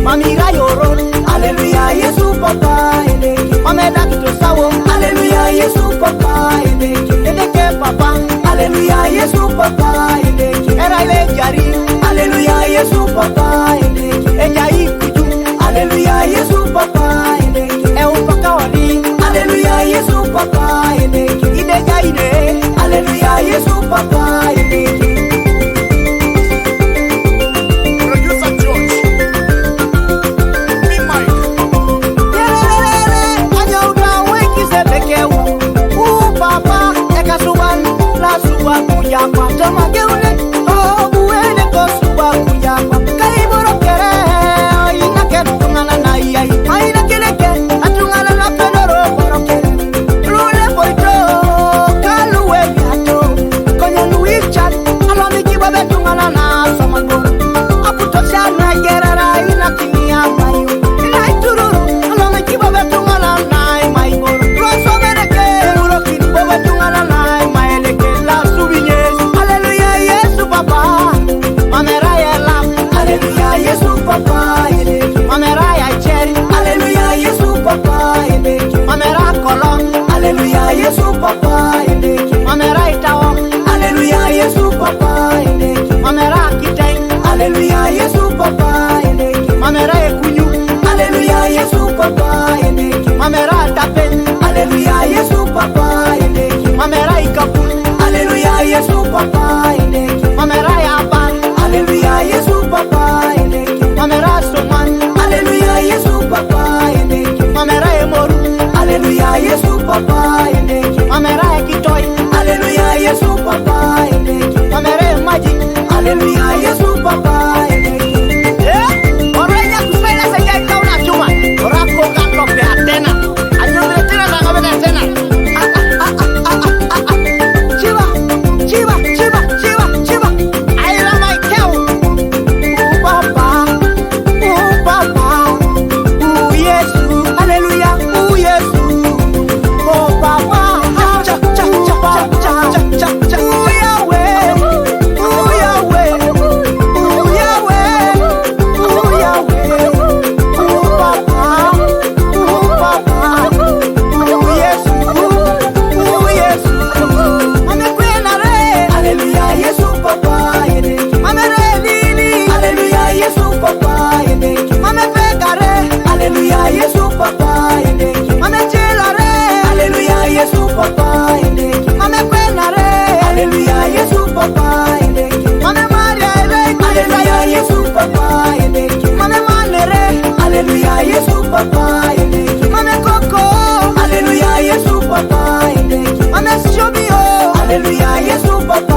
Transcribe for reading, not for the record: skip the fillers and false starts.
Mamira yoro, Hallelujah, Yesu papa eleke. Mameda kito sawo, Hallelujah, Yesu papa eleke. Eleke papa, Hallelujah, Yesu papa eleke. Era ile jari, Hallelujah, Yesu papa eleke. Eja ikuju, Hallelujah, Yesu papa eleke. E upaka wali, Hallelujah, Yesu papa eleke. Ideja ide, Hallelujah, Yesu papa eleke. Kwa jama geule oh buene ko suba kuyakwa kai borokere ina ke tungana na yai aina keleke atungana na pedoro borokere lule boito kaluwe yato konya nuicha alami kibabe tungana na samangoro aputosha na gerara ina kinia mayo ina itururu alami kibabe tungana na maingoro roso bereke burokini bobe tungana na maeleke la subinye. Papa, Mameraya lam, Hallelujah, Yesu papa eleke. Mameraya cherry, Hallelujah, Yesu papa eleke. Mamera kolong, Hallelujah, Yesu papa eleke. Mamera itawo, Hallelujah, Yesu papa eleke. Mamera kiteng, Hallelujah, Yesu papa eleke. Mamera ekunyu, Hallelujah, Yesu papa eleke. Mamera tapen, Hallelujah, Yesu papa eleke. Mamera ikapun, Hallelujah, Yesu papa eleke. Mamera yapan, Hallelujah, Yesu papa eleke. Mamera soman, Hallelujah, Yesu papa eleke. Mamera emoru, Hallelujah, Yesu papa eleke. Mamera ekitoy, Hallelujah, Yesu papa eleke. Mamera magic, Hallelujah, Yesu papa eleke. Oraya kusela sejak kau nak cuma, orako kaklok de Athena, anyo betina na ngabeda Athena. Hallelujah, Yesu papa eleke. Mame chelare, Hallelujah, Yesu papa eleke. Mame kwenare, Hallelujah, Yesu papa eleke. Mame maria eleke, Hallelujah, Yesu papa eleke. Mame manere, Hallelujah, Yesu papa eleke. Mame koko, Hallelujah, Yesu papa eleke. Mame shobio, Hallelujah, Yesu papa